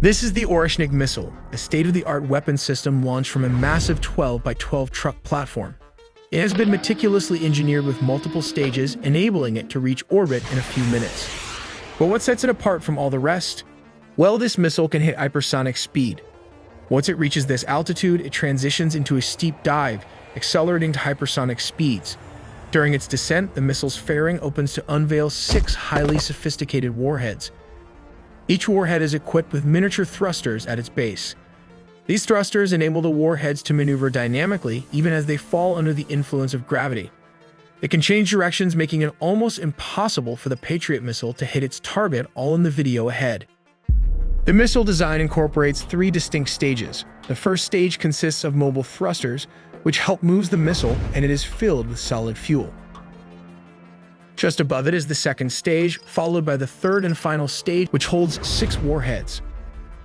This is the Oreshnik missile, a state-of-the-art weapon system launched from a massive 12 by 12 truck platform. It has been meticulously engineered with multiple stages, enabling it to reach orbit in a few minutes. But what sets it apart from all the rest? Well, this missile can hit hypersonic speed. Once it reaches this altitude, it transitions into a steep dive, accelerating to hypersonic speeds. During its descent, the missile's fairing opens to unveil 6 highly sophisticated warheads. Each warhead is equipped with miniature thrusters at its base. These thrusters enable the warheads to maneuver dynamically, even as they fall under the influence of gravity. It can change directions, making it almost impossible for the Patriot missile to hit its target, all in the video ahead. The missile design incorporates 3 distinct stages. The first stage consists of mobile thrusters, which help move the missile, and it is filled with solid fuel. Just above it is the second stage, followed by the third and final stage, which holds 6 warheads,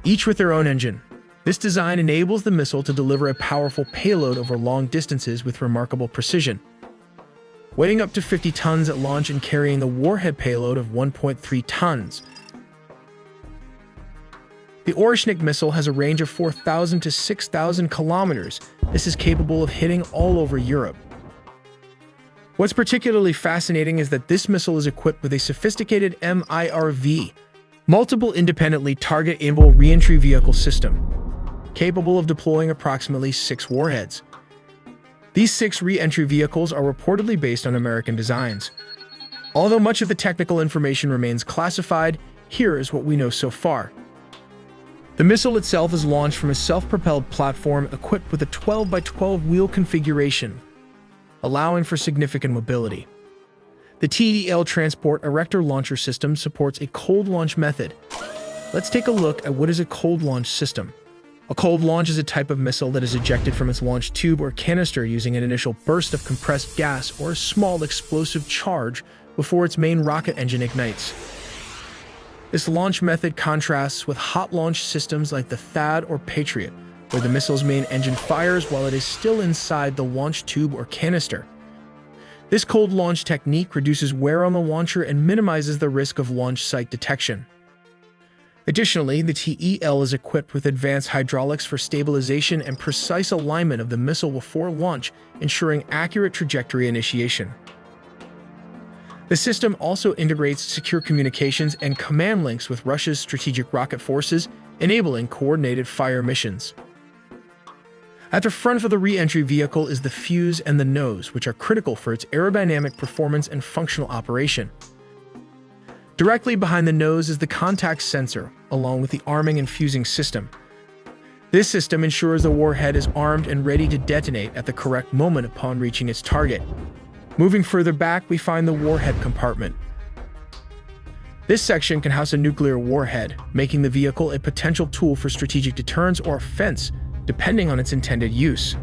each with their own engine. This design enables the missile to deliver a powerful payload over long distances with remarkable precision. Weighing up to 50 tons at launch and carrying a warhead payload of 1.3 tons. The Oreshnik missile has a range of 4,000 to 6,000 kilometers. This is capable of hitting all over Europe. What's particularly fascinating is that this missile is equipped with a sophisticated MIRV, multiple independently target-able re-entry vehicle system, capable of deploying approximately 6 warheads. These 6 re-entry vehicles are reportedly based on American designs. Although much of the technical information remains classified, here is what we know so far. The missile itself is launched from a self-propelled platform equipped with a 12 by 12 wheel configuration, allowing for significant mobility. The TDL Transport Erector Launcher System supports a cold launch method. Let's take a look at what is a cold launch system. A cold launch is a type of missile that is ejected from its launch tube or canister using an initial burst of compressed gas or a small explosive charge before its main rocket engine ignites. This launch method contrasts with hot launch systems like the THAAD or Patriot, where the missile's main engine fires while it is still inside the launch tube or canister. This cold launch technique reduces wear on the launcher and minimizes the risk of launch site detection. Additionally, the TEL is equipped with advanced hydraulics for stabilization and precise alignment of the missile before launch, ensuring accurate trajectory initiation. The system also integrates secure communications and command links with Russia's strategic rocket forces, enabling coordinated fire missions. At the front of the re-entry vehicle is the fuse and the nose, which are critical for its aerodynamic performance and functional operation. Directly behind the nose is the contact sensor, along with the arming and fusing system. This system ensures the warhead is armed and ready to detonate at the correct moment upon reaching its target. Moving further back, we find the warhead compartment. This section can house a nuclear warhead, making the vehicle a potential tool for strategic deterrence or offense, depending on its intended use.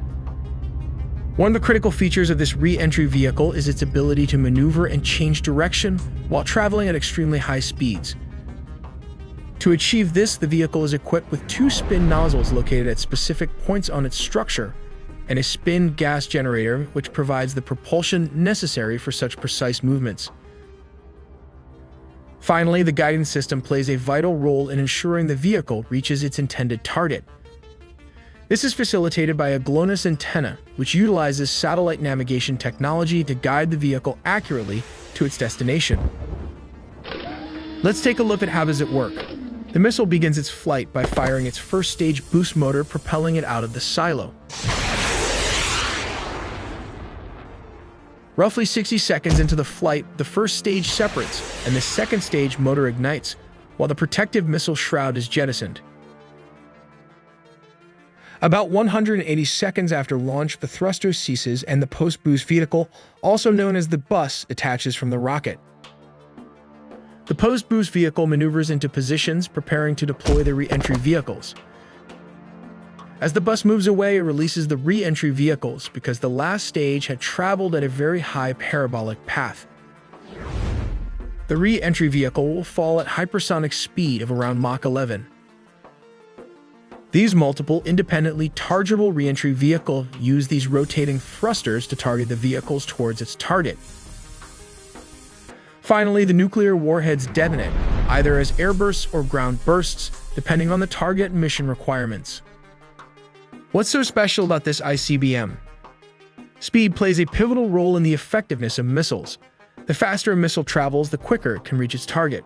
One of the critical features of this re-entry vehicle is its ability to maneuver and change direction while traveling at extremely high speeds. To achieve this, the vehicle is equipped with 2 spin nozzles located at specific points on its structure, and a spin gas generator which provides the propulsion necessary for such precise movements. Finally, the guidance system plays a vital role in ensuring the vehicle reaches its intended target. This is facilitated by a GLONASS antenna, which utilizes satellite navigation technology to guide the vehicle accurately to its destination. Let's take a look at how does it work. The missile begins its flight by firing its first stage boost motor, propelling it out of the silo. Roughly 60 seconds into the flight, the first stage separates, and the second stage motor ignites, while the protective missile shroud is jettisoned. About 180 seconds after launch, the thruster ceases and the post-boost vehicle, also known as the bus, attaches from the rocket. The post-boost vehicle maneuvers into positions, preparing to deploy the re-entry vehicles. As the bus moves away, it releases the re-entry vehicles because the last stage had traveled at a very high parabolic path. The re-entry vehicle will fall at hypersonic speed of around Mach 11. These multiple, independently targetable re-entry vehicles use these rotating thrusters to target the vehicles towards its target. Finally, the nuclear warheads detonate, either as air bursts or ground bursts, depending on the target and mission requirements. What's so special about this ICBM? Speed plays a pivotal role in the effectiveness of missiles. The faster a missile travels, the quicker it can reach its target.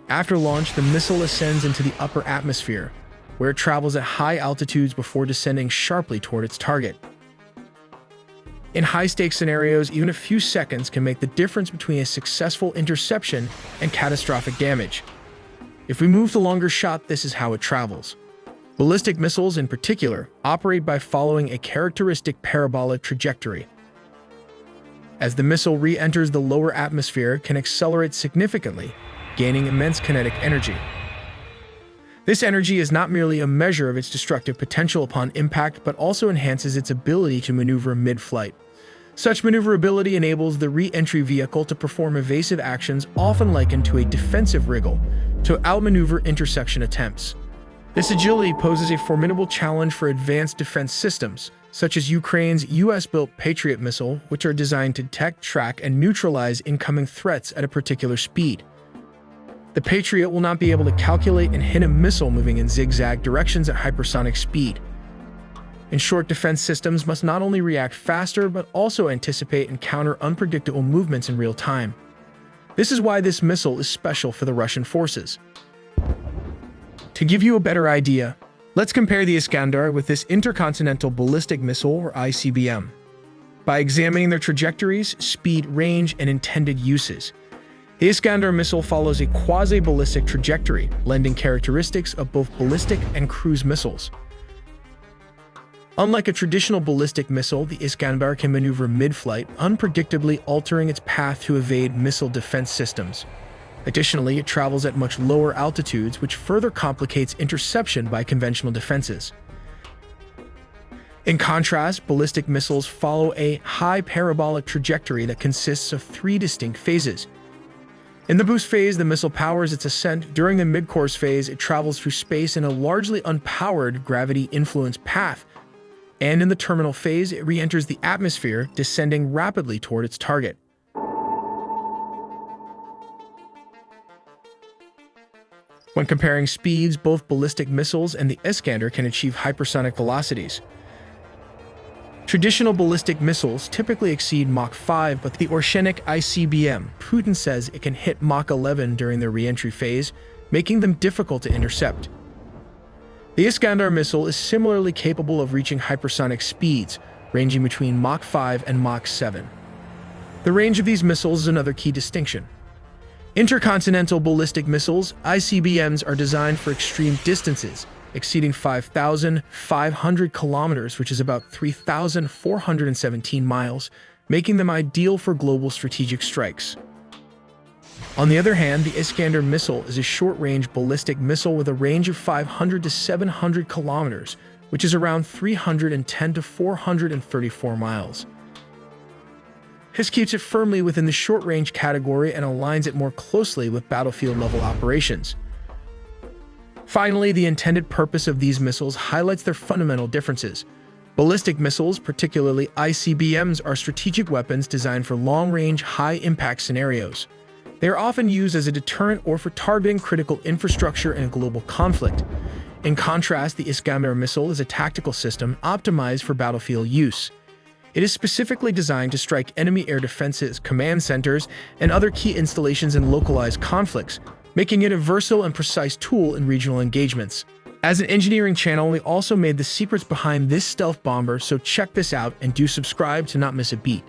After launch, the missile ascends into the upper atmosphere, where it travels at high altitudes before descending sharply toward its target. In high-stakes scenarios, even a few seconds can make the difference between a successful interception and catastrophic damage. If we move the longer shot, this is how it travels. Ballistic missiles, in particular, operate by following a characteristic parabolic trajectory. As the missile re-enters the lower atmosphere, it can accelerate significantly, gaining immense kinetic energy. This energy is not merely a measure of its destructive potential upon impact, but also enhances its ability to maneuver mid-flight. Such maneuverability enables the re-entry vehicle to perform evasive actions often likened to a defensive wriggle, to outmaneuver interception attempts. This agility poses a formidable challenge for advanced defense systems, such as Ukraine's US-built Patriot missile, which are designed to detect, track, and neutralize incoming threats at a particular speed. The Patriot will not be able to calculate and hit a missile moving in zigzag directions at hypersonic speed. In short, defense systems must not only react faster, but also anticipate and counter unpredictable movements in real time. This is why this missile is special for the Russian forces. To give you a better idea, let's compare the Iskander with this intercontinental ballistic missile, or ICBM, by examining their trajectories, speed, range, and intended uses. The Iskander missile follows a quasi-ballistic trajectory, lending characteristics of both ballistic and cruise missiles. Unlike a traditional ballistic missile, the Iskander can maneuver mid-flight, unpredictably altering its path to evade missile defense systems. Additionally, it travels at much lower altitudes, which further complicates interception by conventional defenses. In contrast, ballistic missiles follow a high parabolic trajectory that consists of 3 distinct phases. In the boost phase, the missile powers its ascent. During the mid-course phase, it travels through space in a largely unpowered, gravity-influenced path. And in the terminal phase, it re-enters the atmosphere, descending rapidly toward its target. When comparing speeds, both ballistic missiles and the Iskander can achieve hypersonic velocities. Traditional ballistic missiles typically exceed Mach 5, but the Oreshnik ICBM, Putin says it can hit Mach 11 during their re-entry phase, making them difficult to intercept. The Iskander missile is similarly capable of reaching hypersonic speeds, ranging between Mach 5 and Mach 7. The range of these missiles is another key distinction. Intercontinental ballistic missiles, ICBMs, are designed for extreme distances, exceeding 5,500 kilometers, which is about 3,417 miles, making them ideal for global strategic strikes. On the other hand, the Iskander missile is a short-range ballistic missile with a range of 500 to 700 kilometers, which is around 310 to 434 miles. This keeps it firmly within the short-range category and aligns it more closely with battlefield-level operations. Finally, the intended purpose of these missiles highlights their fundamental differences. Ballistic missiles, particularly ICBMs, are strategic weapons designed for long-range, high-impact scenarios. They are often used as a deterrent or for targeting critical infrastructure in a global conflict. In contrast, the Iskander missile is a tactical system optimized for battlefield use. It is specifically designed to strike enemy air defenses, command centers, and other key installations in localized conflicts, making it a versatile and precise tool in regional engagements. As an engineering channel, we also made the secrets behind this stealth bomber, so check this out and do subscribe to not miss a beat.